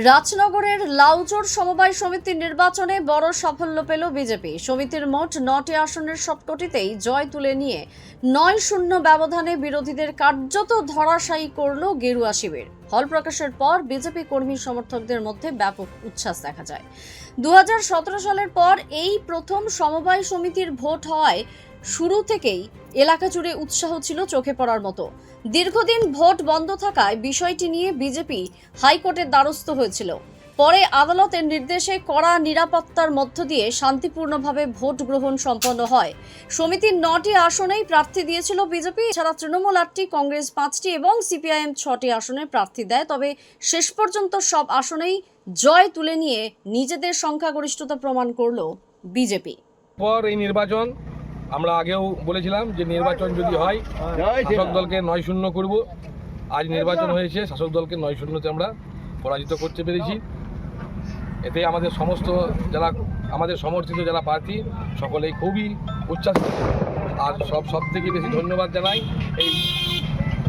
রাজনগরের লাউজোর সমবায় সমিতির নির্বাচনে বড় সাফল্য পেল বিজেপি। সমিতির মোট 9টি আসনের সবকটিতেই জয় তুলে নিয়ে 9-0 ব্যবধানে বিরোধীদের কার্যত ধরাশায়ী করল গেরুয়া শিবির। ফল প্রকাশের পর বিজেপি কর্মী সমর্থকদের মধ্যে ব্যাপক উচ্ছ্বাস দেখা যায়। 2017 সালের পর এই প্রথম সমবায় সমিতির ভোট হওয়ায় শুরু থেকেই এলাকা জুড়ে উৎসাহ ছিল চোখে পড়ার মতো। দীর্ঘদিন ভোট বন্ধ থাকায় বিষয়টি নিয়ে বিজেপি হাইকোর্টের দ্বারস্থ হয়েছিল। পরে আদালতের নির্দেশে কড়া নিরাপত্তার মধ্য দিয়ে শান্তিপূর্ণভাবে ভোট গ্রহণ সম্পন্ন হয়। সমিতির 9টি আসনেই প্রার্থী দিয়েছিল বিজেপি। এছাড়া তৃণমূল 8টি, কংগ্রেস 5টি এবং সিপিআইএম 6টি আসনে প্রার্থী দেয়। তবে শেষ পর্যন্ত সব আসনেই জয় তুলে নিয়ে নিজেদের সংখ্যাগরিষ্ঠতা প্রমাণ করল বিজেপি। পর এই নির্বাচন আমরা আগেও বলেছিলাম যে নির্বাচন যদি হয় শাসক দলকে 9-0 করব। আজ নির্বাচন হয়েছে, শাসক দলকে 9-0-তে আমরা পরাজিত করতে পেরেছি। এতে আমাদের সমস্ত যারা আমাদের সমর্থিত যারা প্রার্থী সকলেই খুবই উচ্ছ্বাসিত। আর সব থেকে বেশি ধন্যবাদ জানাই এই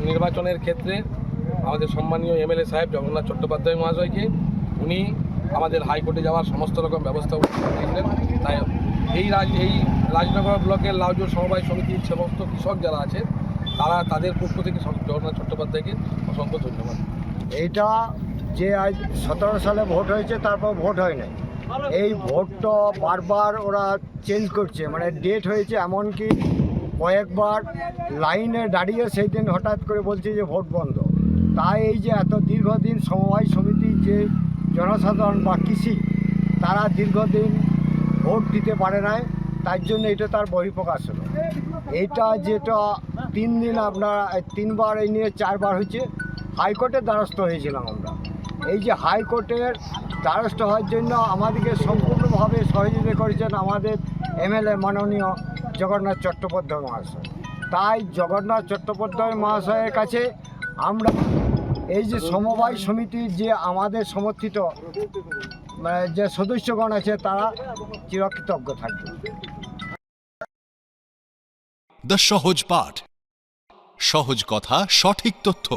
নির্বাচনের ক্ষেত্রে আমাদের সম্মানীয় এমএলএ সাহেব জগন্নাথ চট্টোপাধ্যায় মহাশয়কে। উনি আমাদের হাইকোর্টে যাওয়ার সমস্ত রকম ব্যবস্থা দিয়েছিলেন। তাই এই রাজনগর ব্লকের লাউজোর সমবায় সমিতির সমস্ত কৃষক যারা আছে তাদের পক্ষ থেকে জগন্নাথ চট্টোপাধ্যায়কে অসংখ্য ধন্যবাদ। এইটা যে আজ 17 সালে ভোট হয়েছে, তারপর ভোট হয় নাই। এই ভোটটা বারবার ওরা চেঞ্জ করছে, মানে ডেট হয়েছে, এমনকি কয়েকবার লাইনে দাঁড়িয়ে সেই দিন হঠাৎ করে বলছে যে ভোট বন্ধ। তাই এই যে এত দীর্ঘদিন সমবায় সমিতির যে জনসাধারণ বা কৃষি, তারা দীর্ঘদিন ভোট দিতে পারে নাই, তার জন্য এটা তার বহিঃপ্রকাশ হলো। এইটা যেটা 3 দিন আপনার 3বার এই নিয়ে 4বার হয়েছে, হাইকোর্টের দ্বারস্থ হয়েছিলাম আমরা। এই যে হাইকোর্টের দ্বারস্থ হওয়ার জন্য আমাদেরকে সম্পূর্ণভাবে সহযোগিতা করেছেন আমাদের এমএলএ মাননীয় জগন্নাথ চট্টোপাধ্যায় মহাশয়। তাই জগন্নাথ চট্টোপাধ্যায় মহাশয়ের কাছে আমরা এই যে সমবায় সমিতির যে আমাদের সমর্থিত যে সদস্যগণ আছে, তারা চিরকৃতজ্ঞ থাকবে। দ্য সহজ পাঠ, সহজ কথা, সঠিক তথ্য।